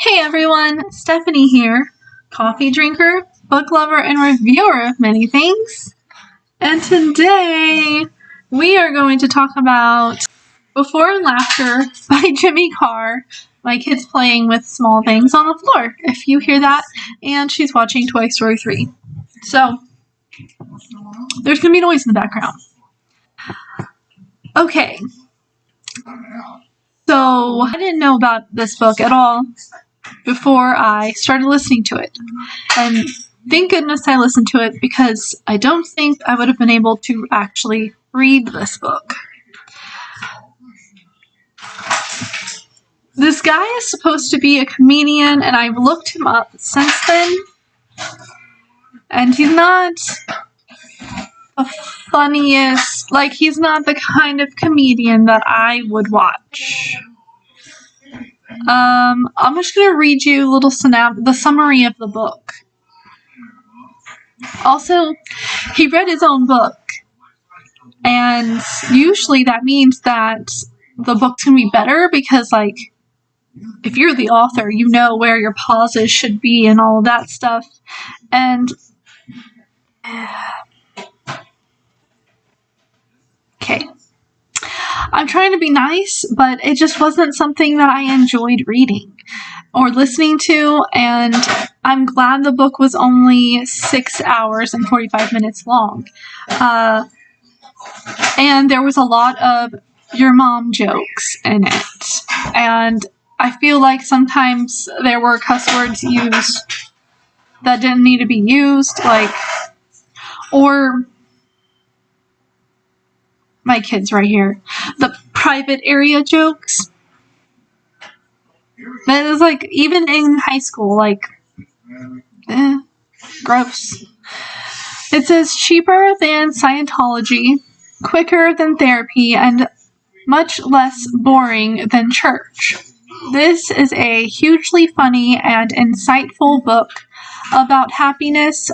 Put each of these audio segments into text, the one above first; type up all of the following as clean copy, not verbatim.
Hey everyone, Stephanie here, coffee drinker, book lover, and reviewer of many things. And today we are going to talk about Before and Laughter by Jimmy Carr. My kid's playing with small things on the floor, if you hear that, and she's watching Toy Story 3. So, there's going to be noise in the background. Okay. So, I didn't know about this book at all before I started listening to it. And thank goodness I listened to it because I don't think I would have been able to actually read this book. This guy is supposed to be a comedian, and I've looked him up since then. And he's not the funniest, he's not the kind of comedian that I would watch. I'm just going to read you a little the summary of the book. Also, he read his own book, and usually that means that the book's going to be better because, if you're the author, you know where your pauses should be and all of that stuff. And okay, I'm trying to be nice, but it just wasn't something that I enjoyed reading or listening to, and I'm glad the book was only 6 hours and 45 minutes long. And there was a lot of your mom jokes in it. And I feel like sometimes there were cuss words used that didn't need to be used, or my kids right here, the private area jokes. That is even in high school, gross. It says cheaper than Scientology, quicker than therapy, and much less boring than church. This is a hugely funny and insightful book about happiness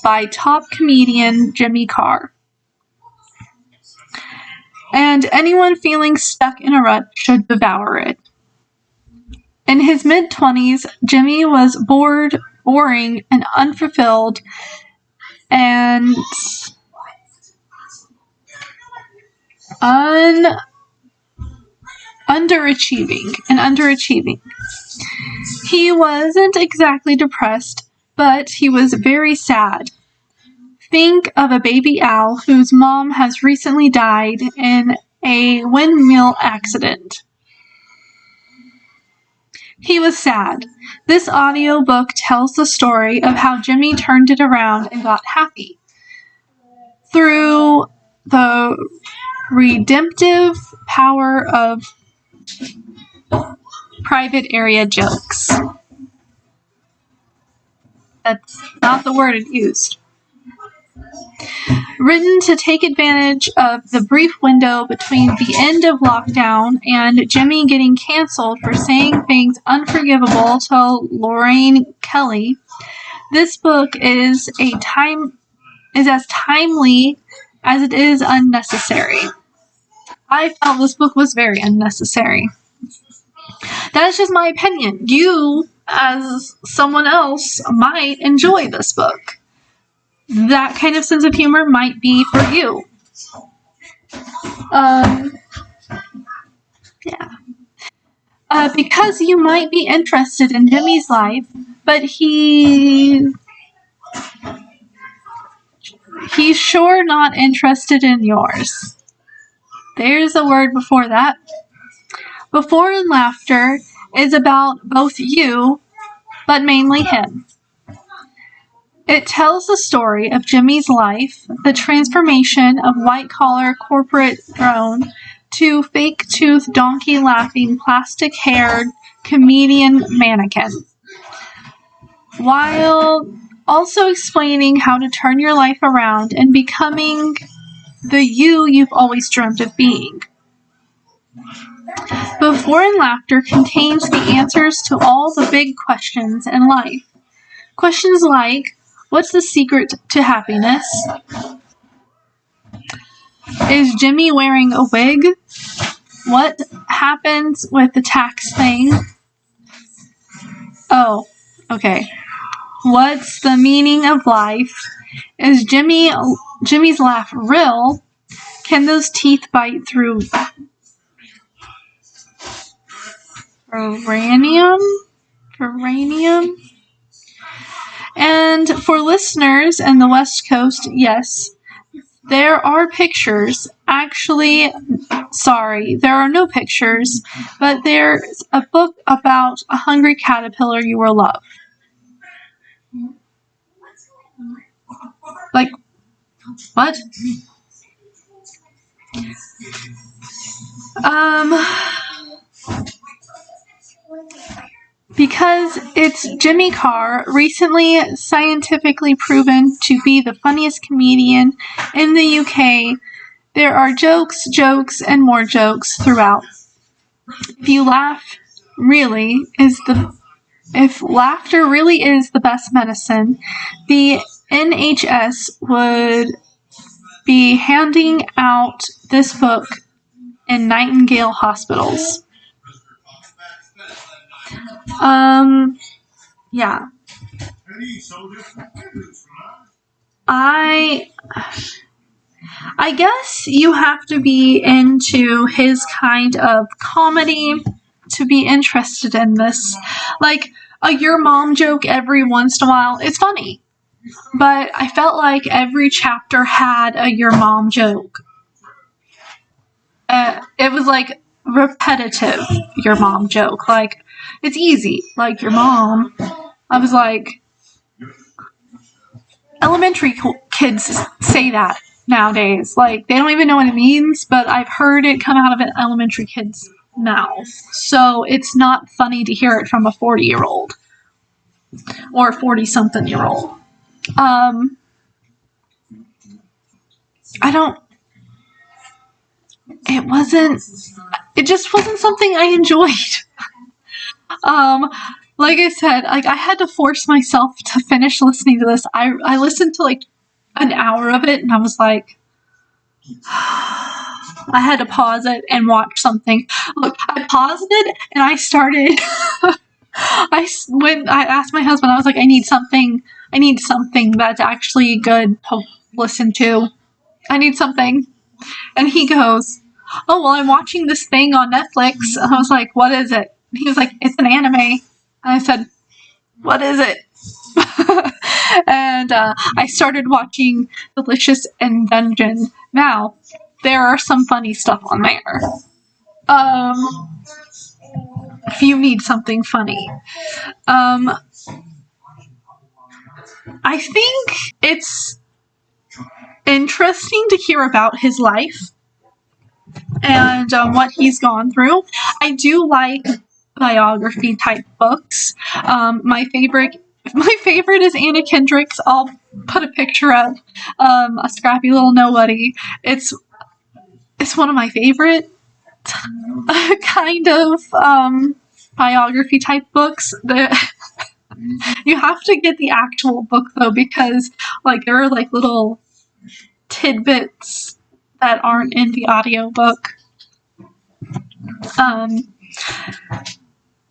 by top comedian Jimmy Carr. And anyone feeling stuck in a rut should devour it. In his mid-20s, Jimmy was bored, boring, and unfulfilled, and underachieving. He wasn't exactly depressed, but he was very sad. Think of a baby owl whose mom has recently died in a windmill accident. He was sad. This audiobook tells the story of how Jimmy turned it around and got happy through the redemptive power of private area jokes. That's not the word it used. Written to take advantage of the brief window between the end of lockdown and Jimmy getting canceled for saying things unforgivable to Lorraine Kelly, this book is as timely as it is unnecessary. I felt this book was very unnecessary. That is just my opinion. You, as someone else, might enjoy this book. That kind of sense of humor might be for you. Because you might be interested in Jimmy's life, but he's sure not interested in yours. There's a word before that. Before and Laughter is about both you, but mainly him. It tells the story of Jimmy's life, the transformation of white-collar corporate drone to fake-toothed, donkey-laughing, plastic-haired comedian mannequin, while also explaining how to turn your life around and becoming the you've always dreamt of being. Before and Laughter contains the answers to all the big questions in life. Questions like, what's the secret to happiness? Is Jimmy wearing a wig? What happens with the tax thing? Oh, okay. What's the meaning of life? Is Jimmy's laugh real? Can those teeth bite through uranium? Uranium? And for listeners in the West Coast, yes, there are pictures. Actually, sorry, there are no pictures, but there's a book about a hungry caterpillar you will love. Like, what? Because it's Jimmy Carr, recently scientifically proven to be the funniest comedian in the UK. There are jokes, and more jokes throughout. If laughter really is the best medicine, the NHS would be handing out this book in Nightingale hospitals. Yeah. I guess you have to be into his kind of comedy to be interested in this. Like, a your mom joke every once in a while, it's funny. But I felt like every chapter had a your mom joke. It was like repetitive your mom joke. Like, it's easy. Like, your mom. I was like, elementary kids say that nowadays. Like, they don't even know what it means, but I've heard it come out of an elementary kid's mouth. So it's not funny to hear it from a 40-year-old or 40-something-year-old. It just wasn't something I enjoyed. Like I said, like, I had to force myself to finish listening to this. I listened to like an hour of it and I was like, I had to pause it and watch something. Look, I paused it and I started I asked my husband, I was like, I need something that's actually good to listen to. I need something. And he goes, oh, well, I'm watching this thing on Netflix. And I was like, what is it? And he was like, it's an anime. And I said, what is it? And I started watching Delicious in Dungeon. Now, there are some funny stuff on there. If you need something funny. I think it's interesting to hear about his life and what he's gone through. I do like biography type books. My favorite is Anna Kendrick's. I'll put a picture of a scrappy little nobody. It's one of my favorite kind of biography type books. You have to get the actual book though, because like there are like little tidbits that aren't in the audiobook.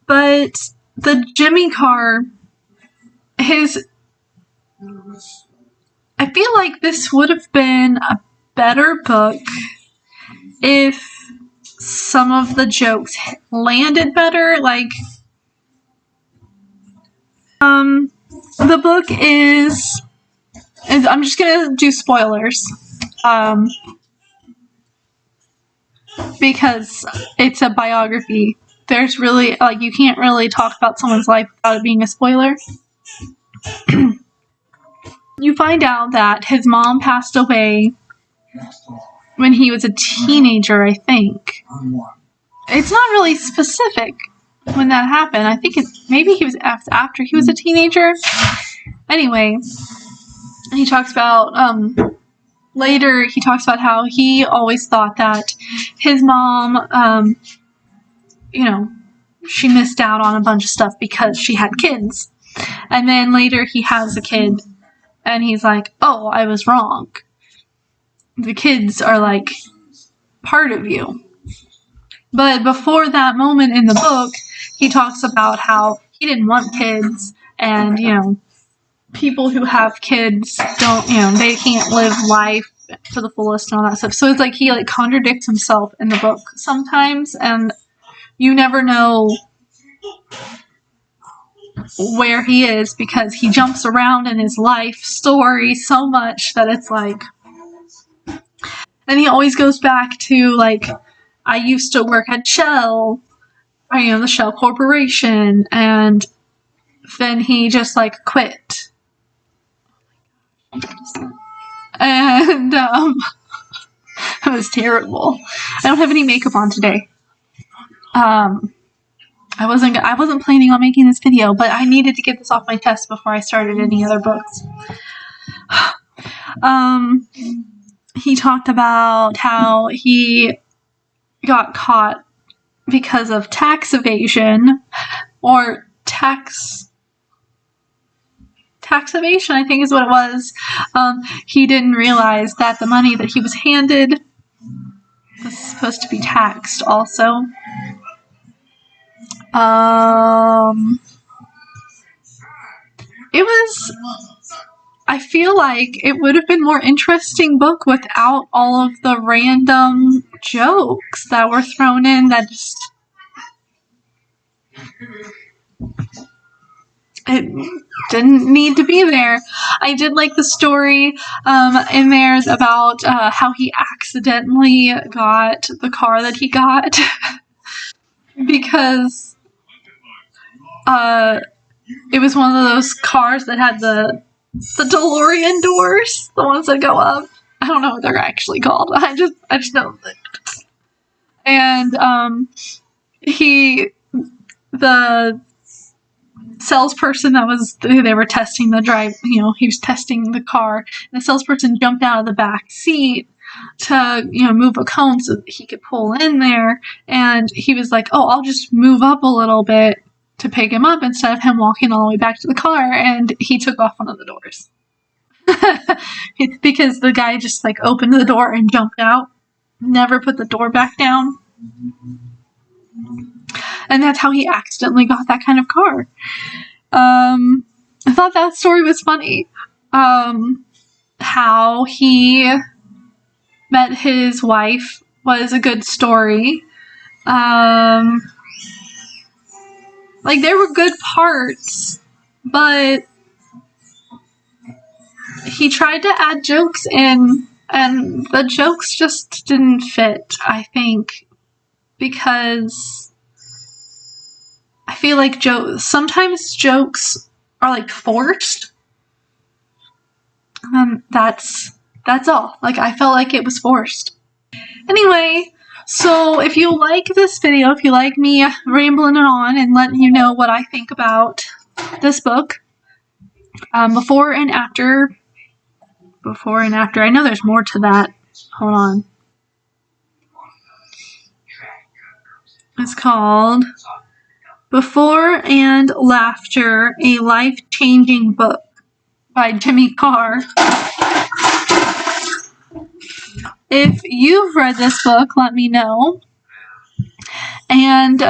But the Jimmy Carr, I feel like this would have been a better book if some of the jokes landed better. Like, the book is I'm just gonna do spoilers. Because it's a biography. There's really, like, you can't really talk about someone's life without it being a spoiler. You find out that his mom passed away when he was a teenager, I think. It's not really specific when that happened. I think maybe he was after he was a teenager. Anyway, he talks about, later he talks about how he always thought that his mom, she missed out on a bunch of stuff because she had kids. And then later he has a kid and he's like, oh, I was wrong. The kids are like part of you. But before that moment in the book, he talks about how he didn't want kids, and people who have kids don't, they can't live life to the fullest and all that stuff. So it's like he like contradicts himself in the book sometimes, and you never know where he is because he jumps around in his life story so much that it's like, and he always goes back to like, I used to work at Shell, or, the Shell Corporation, and then he just like quit. And it was terrible. I don't have any makeup on today. I wasn't planning on making this video, but I needed to get this off my chest before I started any other books. He talked about how he got caught because of tax evasion, or tax evasion, I think is what it was. He didn't realize that the money that he was handed was supposed to be taxed also. It was, I feel like it would have been more interesting book without all of the random jokes that were thrown in that just, it didn't need to be there. I did like the story in there about how he accidentally got the car that he got because it was one of those cars that had the DeLorean doors, the ones that go up. I don't know what they're actually called. I just know that. And the salesperson they were testing the drive, he was testing the car, and the salesperson jumped out of the back seat to, move a cone so that he could pull in there, and he was like, oh, I'll just move up a little bit to pick him up instead of him walking all the way back to the car, and he took off one of the doors. Because the guy just like opened the door and jumped out, never put the door back down. And that's how he accidentally got that kind of car. I thought that story was funny. How he met his wife was a good story. Like, there were good parts, but he tried to add jokes in, and the jokes just didn't fit, I think, because I feel like sometimes jokes are like forced. That's all. Like, I felt like it was forced. Anyway, so if you like this video, if you like me rambling on and letting you know what I think about this book, before and after, I know there's more to that. Hold on. It's called Before and Laughter, a Life-Changing Book by Carr. If you've read this book, let me know. And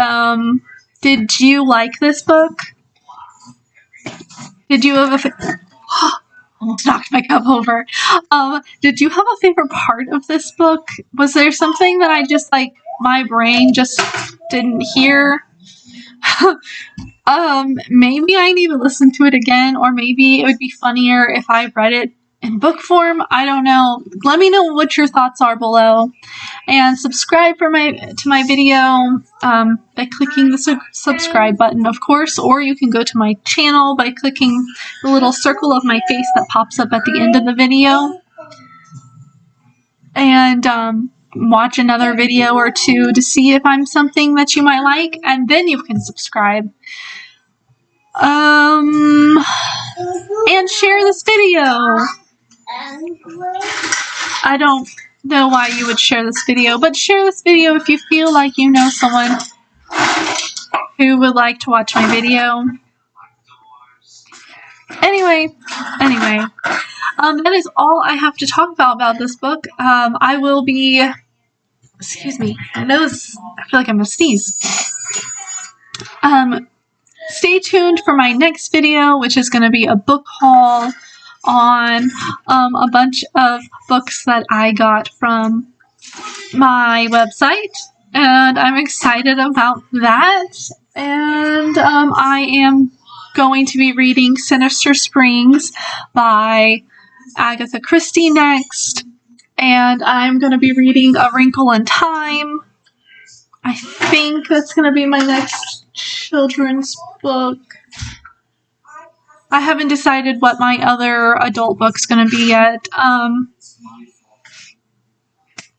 did you like this book? Did you have almost knocked my cup over. Did you have a favorite part of this book? Was there something that I just like my brain just didn't hear? Maybe I need to listen to it again, or maybe it would be funnier if I read it in book form. I don't know. Let me know what your thoughts are below, and subscribe to my video by clicking the subscribe button, of course, or you can go to my channel by clicking the little circle of my face that pops up at the end of the video, and watch another video or two to see if I'm something that you might like, and then you can subscribe. And share this video. I don't know why you would share this video, but share this video if you feel like you know someone who would like to watch my video. Anyway, that is all I have to talk about this book. I will be, excuse me, my nose, I feel like I'm gonna sneeze. Stay tuned for my next video, which is going to be a book haul on a bunch of books that I got from my website, and I'm excited about that. And I am going to be reading Sinister Springs by Agatha Christie next, and I'm going to be reading A Wrinkle in Time. I think that's going to be my next children's book. I haven't decided what my other adult book's going to be yet.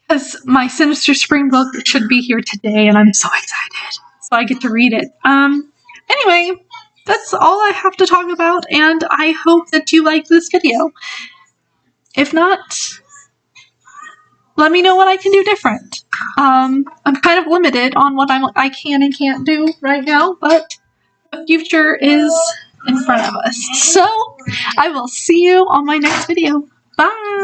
Because my Sinister Spring book should be here today, and I'm so excited. So I get to read it. Anyway, that's all I have to talk about, and I hope that you liked this video. If not, let me know what I can do different. I'm kind of limited on what I can and can't do right now, but the future is in front of us. So, I will see you on my next video. Bye!